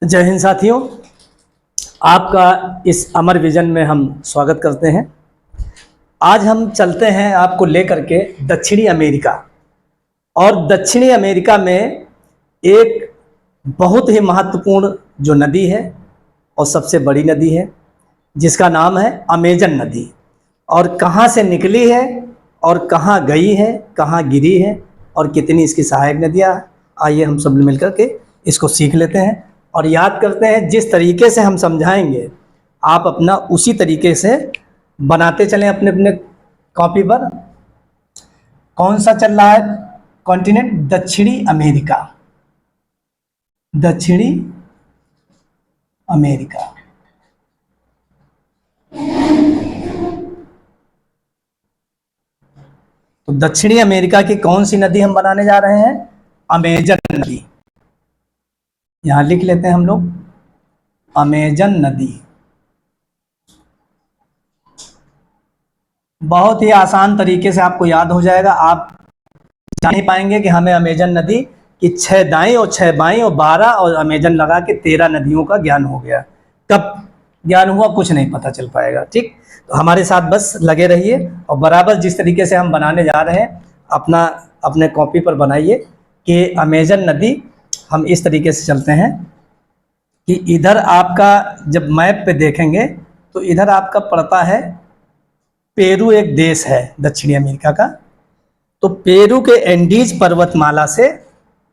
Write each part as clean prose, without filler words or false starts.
जय हिंद साथियों, आपका इस अमर विजन में हम स्वागत करते हैं। आज हम चलते हैं आपको लेकर के दक्षिणी अमेरिका। और दक्षिणी अमेरिका में एक बहुत ही महत्वपूर्ण जो नदी है और सबसे बड़ी नदी है, जिसका नाम है अमेजन नदी। और कहाँ से निकली है और कहाँ गई है, कहाँ गिरी है और कितनी इसकी सहायक नदियाँ। आइए हम सब मिलकर के इसको सीख लेते हैं और याद करते हैं। जिस तरीके से हम समझाएंगे आप अपना उसी तरीके से बनाते चलें अपने अपने कॉपी पर। कौन सा चल रहा है कॉन्टिनेंट? दक्षिणी अमेरिका। दक्षिणी अमेरिका। तो दक्षिणी अमेरिका की कौन सी नदी हम बनाने जा रहे हैं? अमेजन नदी। यहां लिख लेते हैं हम लोग अमेजन नदी। बहुत ही आसान तरीके से आपको याद हो जाएगा। आप जान ही पाएंगे कि हमें अमेजन नदी की 6 दाएं और 6 बाएं और 12 और अमेजन लगा के 13 नदियों का ज्ञान हो गया। कब ज्ञान हुआ कुछ नहीं पता चल पाएगा। ठीक, तो हमारे साथ बस लगे रहिए और बराबर जिस तरीके से हम बनाने जा रहे हैं अपना अपने कॉपी पर बनाइए कि अमेजन नदी हम इस तरीके से चलते हैं कि इधर आपका जब मैप पे देखेंगे तो इधर आपका पड़ता है पेरू, एक देश है दक्षिणी अमेरिका का। तो पेरू के एंडीज पर्वतमाला से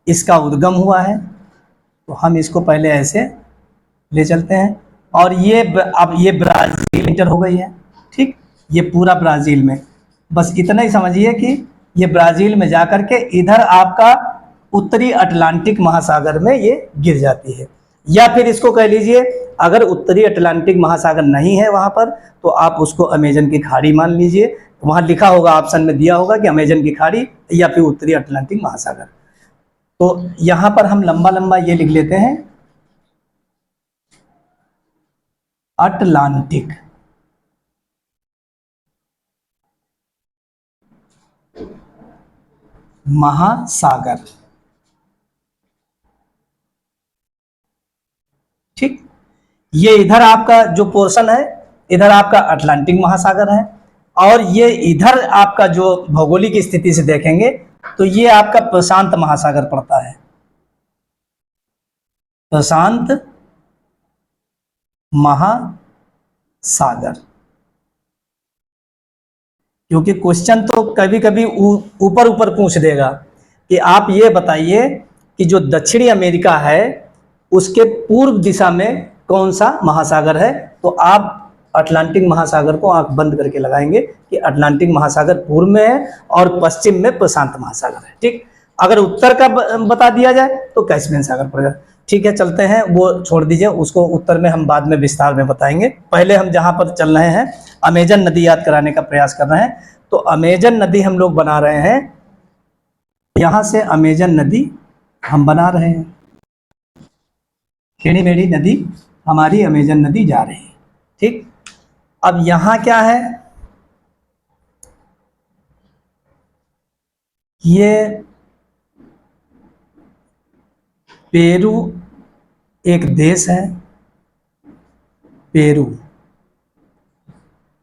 इसका उद्गम हुआ है। तो हम इसको पहले ऐसे ले चलते हैं और अब ये ब्राज़ील इंटर हो गई है। ठीक, ये पूरा ब्राज़ील में, बस इतना ही समझिए कि ये ब्राज़ील में जाकर के इधर आपका उत्तरी अटलांटिक महासागर में ये गिर जाती है। या फिर इसको कह लीजिए, अगर उत्तरी अटलांटिक महासागर नहीं है वहाँ पर तो आप उसको अमेजन की खाड़ी मान लीजिए। वहाँ लिखा होगा, ऑप्शन में दिया होगा कि अमेजन की खाड़ी या फिर उत्तरी अटलांटिक महासागर। तो यहाँ पर हम लंबा लंबा ये लिख लेते हैं अटलांटिक। महासागर। ठीक, ये इधर आपका जो पोर्शन है इधर आपका अटलांटिक महासागर है। और ये इधर आपका जो भौगोलिक स्थिति से देखेंगे तो ये आपका प्रशांत महासागर पड़ता है। प्रशांत महासागर। क्योंकि क्वेश्चन तो कभी कभी ऊपर ऊपर पूछ देगा कि आप ये बताइए कि जो दक्षिणी अमेरिका है उसके पूर्व दिशा में कौन सा महासागर है। तो आप अटलांटिक महासागर को आंख बंद करके लगाएंगे कि अटलांटिक महासागर पूर्व में है और पश्चिम में प्रशांत महासागर है। ठीक, अगर उत्तर का बता दिया जाए तो कैस्पियन सागर पड़ेगा। ठीक है, चलते हैं, वो छोड़ दीजिए, उसको उत्तर में हम बाद में विस्तार में बताएंगे। पहले हम जहां पर चल रहे हैं अमेजन नदी याद कराने का प्रयास कर रहे हैं। तो अमेजन नदी हम लोग बना रहे हैं, यहां से अमेजन नदी हम बना रहे हैं। टेढ़ी मेढ़ी नदी हमारी अमेजन नदी जा रही है। ठीक, अब यहां क्या है, ये पेरू एक देश है, पेरू।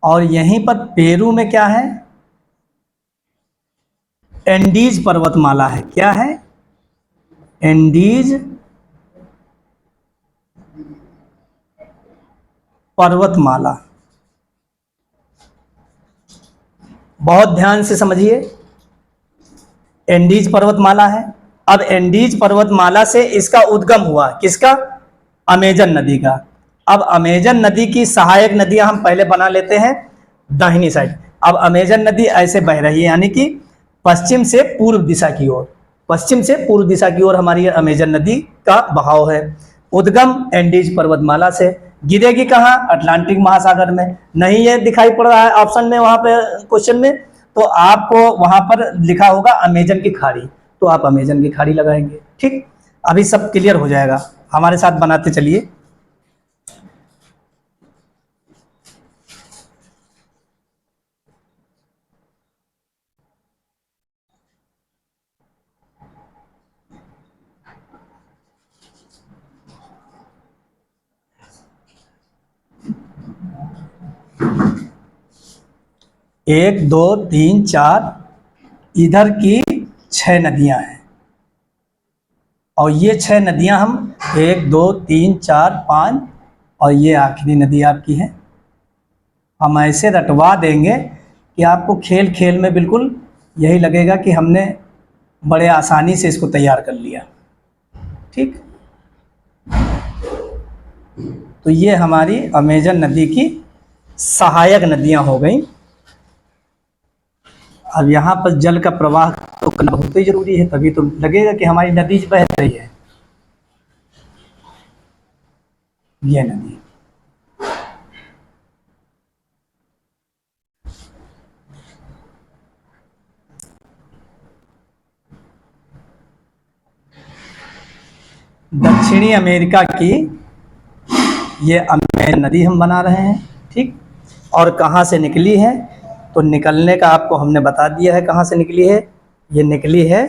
और यहीं पर पेरू में क्या है, एंडीज पर्वतमाला है। क्या है? एंडीज पर्वतमाला। बहुत ध्यान से समझिए, एंडीज पर्वतमाला है। अब एंडीज पर्वतमाला से इसका उद्गम हुआ, किसका? अमेजन नदी का। अब अमेजन नदी की सहायक नदियां हम पहले बना लेते हैं दाहिनी साइड। अब अमेजन नदी ऐसे बह रही है, यानी कि पश्चिम से पूर्व दिशा की ओर। पश्चिम से पूर्व दिशा की ओर हमारी अमेजन नदी का बहाव है। उद्गम एंडीज पर्वतमाला से, गिरेगी कहाँ? अटलांटिक महासागर में। नहीं ये दिखाई पड़ रहा है ऑप्शन में, वहां पे क्वेश्चन में, तो आपको वहां पर लिखा होगा अमेजन की खाड़ी, तो आप अमेजन की खाड़ी लगाएंगे। ठीक, अभी सब क्लियर हो जाएगा, हमारे साथ बनाते चलिए। 1 2 3 4, इधर की 6 नदियां हैं और ये 6 नदियां हम 1 2 3 4 5 और ये आखिरी नदी आपकी है। हम ऐसे रटवा देंगे कि आपको खेल खेल में बिल्कुल यही लगेगा कि हमने बड़े आसानी से इसको तैयार कर लिया। ठीक, तो ये हमारी अमेजन नदी की सहायक नदियां हो गई। अब यहाँ पर जल का प्रवाह तो करना बहुत ही जरूरी है, तभी तो लगेगा कि हमारी नदी बह रही है। ये नदी दक्षिणी अमेरिका की ये अमेजन नदी हम बना रहे हैं। ठीक, और कहाँ से निकली है, तो निकलने का आपको हमने बता दिया है कहाँ से निकली है। ये निकली है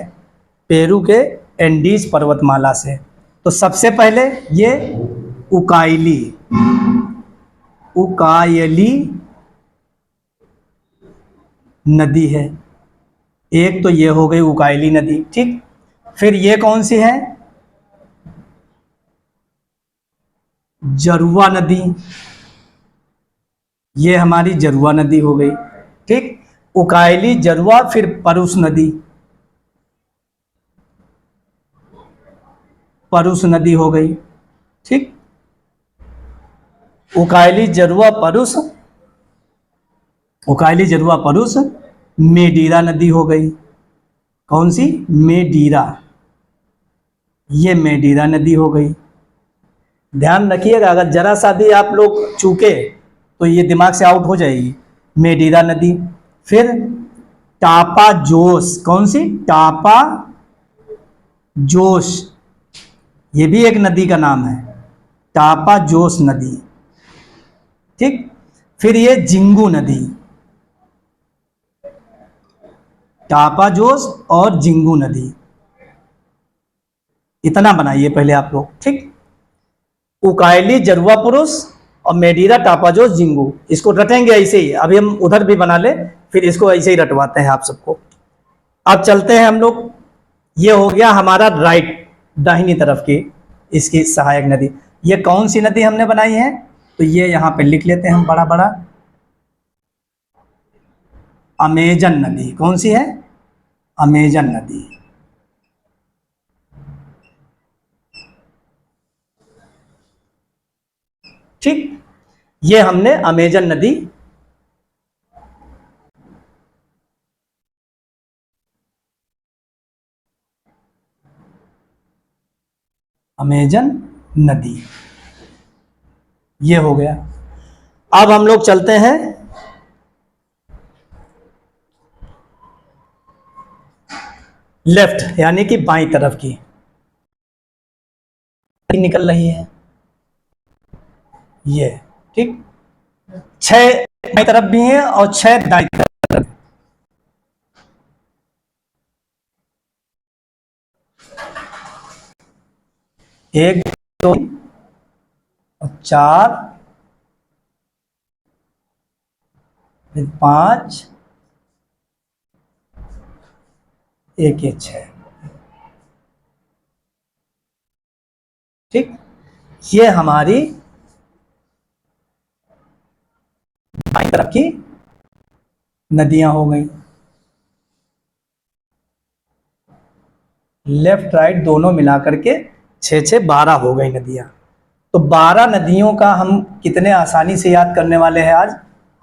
पेरू के एंडीज पर्वतमाला से। तो सबसे पहले ये उकाइली उकायली नदी है। एक तो ये हो गई उकाइली नदी। ठीक, फिर ये कौन सी है, जरुआ नदी। ये हमारी जरुआ नदी हो गई। ठीक, उकाइली, जरुआ, फिर परुस नदी, परुस नदी हो गई। ठीक, उकाइली, जरुआ, परुस, उकाइली, जरुआ, परुस, मेडीरा नदी हो गई। कौन सी, मेडीरा, ये मेडीरा नदी हो गई। ध्यान रखिएगा, अगर जरा सा भी आप लोग चूके तो ये दिमाग से आउट हो जाएगी। मेडीरा नदी, फिर टापा जोश, कौन सी, टापा जोश, ये भी एक नदी का नाम है, टापा जोश नदी। ठीक, फिर ये जिंगू नदी, टापा जोश और जिंगू नदी, इतना बनाइए पहले आप लोग। ठीक, उकाइली, जरुआ, पुरुष और मेडीरा, टापाजोस, जिंगू, इसको रटेंगे ऐसे ही। अभी हम उधर भी बना ले, फिर इसको ऐसे ही रटवाते हैं आप सबको। अब चलते हैं हम लोग, ये हो गया हमारा राइट, दाहिनी तरफ की इसकी सहायक नदी। ये कौन सी नदी हमने बनाई है, तो ये यहाँ पे लिख लेते हैं हम बड़ा बड़ा, अमेजन नदी। कौन सी है, अमेजन नदी। ठीक, ये हमने अमेजन नदी अमेजन नदी, ये हो गया। अब हम लोग चलते हैं लेफ्ट, यानी कि बाईं तरफ की निकल रही है ये। ठीक, 6 बाईं तरफ भी हैं और 6 दाईं तरफ। एक, दो और 4, फिर 5, एक, ये 6। ठीक, ये हमारी बाईं तरफ की नदियां हो गई। लेफ्ट राइट दोनों मिलाकर के 6 12 हो गई नदियां। तो 12 नदियों का हम कितने आसानी से याद करने वाले हैं आज,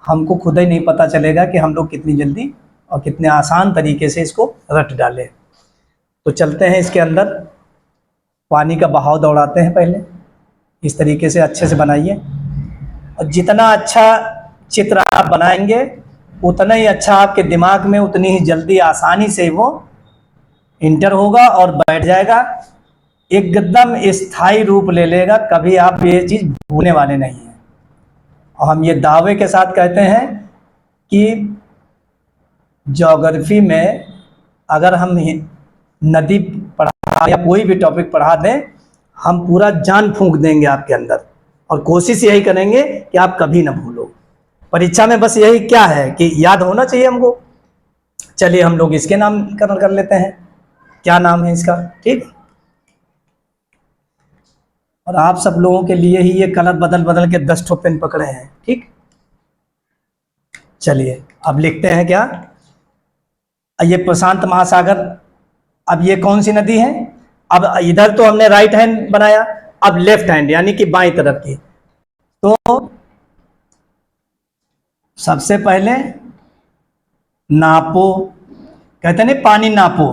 हमको खुद ही नहीं पता चलेगा कि हम लोग कितनी जल्दी और कितने आसान तरीके से इसको रट डालें। तो चलते हैं इसके अंदर, पानी का बहाव दौड़ाते हैं पहले। इस तरीके से अच्छे से बनाइए, और जितना अच्छा चित्र आप बनाएंगे उतना ही अच्छा आपके दिमाग में, उतनी ही जल्दी आसानी से वो इंटर होगा और बैठ जाएगा, एकदम स्थायी रूप ले लेगा। कभी आप ये चीज़ भूलने वाले नहीं हैं। और हम ये दावे के साथ कहते हैं कि ज्योग्राफी में अगर हम नदी पढ़ा या कोई भी टॉपिक पढ़ा दें, हम पूरा जान फूंक देंगे आपके अंदर, और कोशिश यही करेंगे कि आप कभी ना भूलो। परीक्षा में बस यही क्या है कि याद होना चाहिए हमको। चलिए हम लोग इसके नामकरण कर लेते हैं, क्या नाम है इसका, ठीक। और आप सब लोगों के लिए ही ये कलर बदल बदल के 10 ठो पेन पकड़े हैं, ठीक। चलिए अब लिखते हैं क्या, ये प्रशांत महासागर। अब ये कौन सी नदी है, अब इधर तो हमने राइट हैंड बनाया, अब लेफ्ट हैंड यानी कि बाईं तरफ की। तो सबसे पहले नापो, कहते नहीं पानी नापो,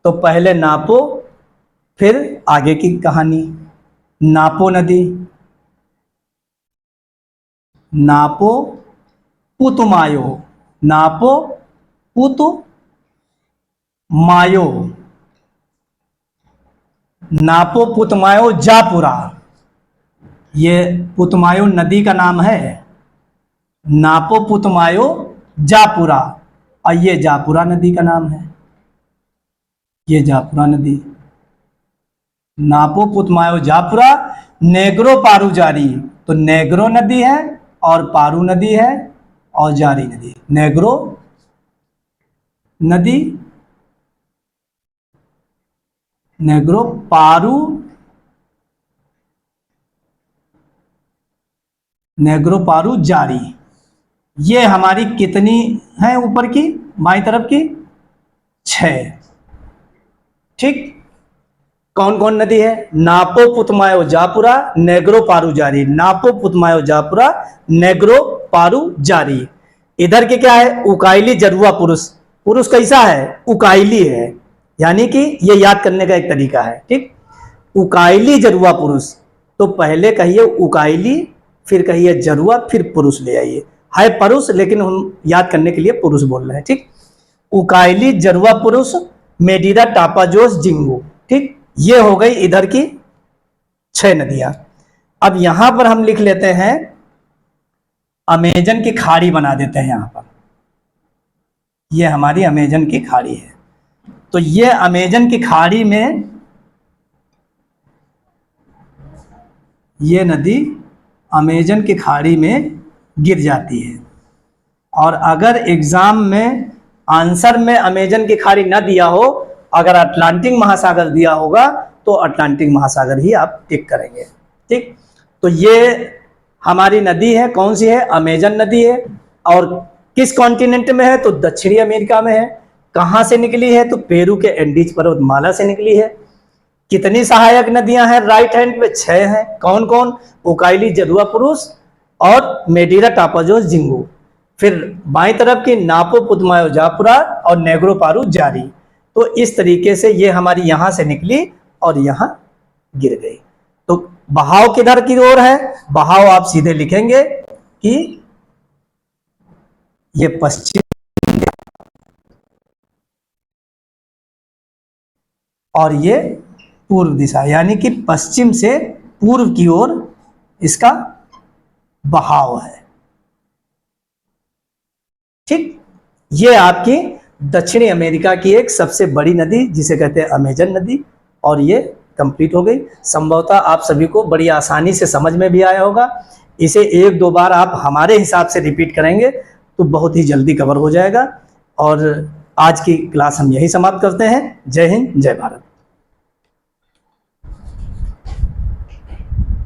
तो पहले नापो फिर आगे की कहानी। नापो नदी, नापो पुतुमायो, नापो पुतुमायो, नापो पुतुमायो जापुरा, ये पुतुमायो नदी का नाम है। नापो पुतुमायो जापुरा, और ये जापुरा नदी का नाम है, ये जापुरा नदी। नापो पुतुमायो जापुरा, नेग्रो पारू जारी, तो नेग्रो नदी है और पारू नदी है और जारी नदी। नेग्रो नदी, नेग्रो पारू, नेग्रो पारू जारी, ये हमारी कितनी है ऊपर की बाईं तरफ की, 6, ठीक। कौन कौन नदी है, नापो पुतुमायो जापुरा, नेग्रो पारू जारी, नापो पुतुमायो जापुरा, नेग्रो पारू जारी। इधर के क्या है, उकाइली जरुआ पुरुष, पुरुष कैसा है, उकाइली है, यानी कि ये याद करने का एक तरीका है, ठीक। उकाइली जरुआ पुरुष, तो पहले कहिए उकाइली, फिर कहिए जरुआ, फिर पुरुष ले आइए। है पुरुष लेकिन हम याद करने के लिए पुरुष बोल रहे हैं, ठीक। उकाइली जरुआ पुरुष, मेडिरा टापाजोस जिंगू, ठीक। ये हो गई इधर की 6 नदियां। अब यहां पर हम लिख लेते हैं, अमेजन की खाड़ी बना देते हैं यहां पर, ये हमारी अमेजन की खाड़ी है। तो ये अमेजन की खाड़ी में ये नदी अमेजन की खाड़ी में गिर जाती है। और अगर एग्जाम में आंसर में अमेजन की खाड़ी ना दिया हो, अगर अटलांटिक महासागर दिया होगा तो अटलांटिक महासागर ही आप टिक करेंगे, ठीक। तो ये हमारी नदी है, कौन सी है, अमेजन नदी है। और किस कॉन्टिनेंट में है, तो दक्षिणी अमेरिका में है। कहां से निकली है, तो पेरू के एंडीज पर्वतमाला से निकली है। कितनी सहायक नदियां हैं राइट हैंड पे, 6 हैं। कौन कौन, उकाइली जरुआ पुरुष और मेडिरा टापाजोस जिंगू। फिर बाईं तरफ की नापो पुतुमायो जापुरा और नेग्रो पारू जारी। तो इस तरीके से ये हमारी यहां से निकली और यहां गिर गई। तो बहाव किधर की ओर है, बहाव आप सीधे लिखेंगे कि ये पश्चिम और ये पूर्व दिशा, यानी कि पश्चिम से पूर्व की ओर इसका बहाव है, ठीक। ये आपकी दक्षिणी अमेरिका की एक सबसे बड़ी नदी जिसे कहते हैं अमेजन नदी, और ये कंप्लीट हो गई। संभवतः आप सभी को बड़ी आसानी से समझ में भी आया होगा। इसे 1-2 बार आप हमारे हिसाब से रिपीट करेंगे तो बहुत ही जल्दी कवर हो जाएगा। और आज की क्लास हम यही समाप्त करते हैं। जय हिंद, जय भारत।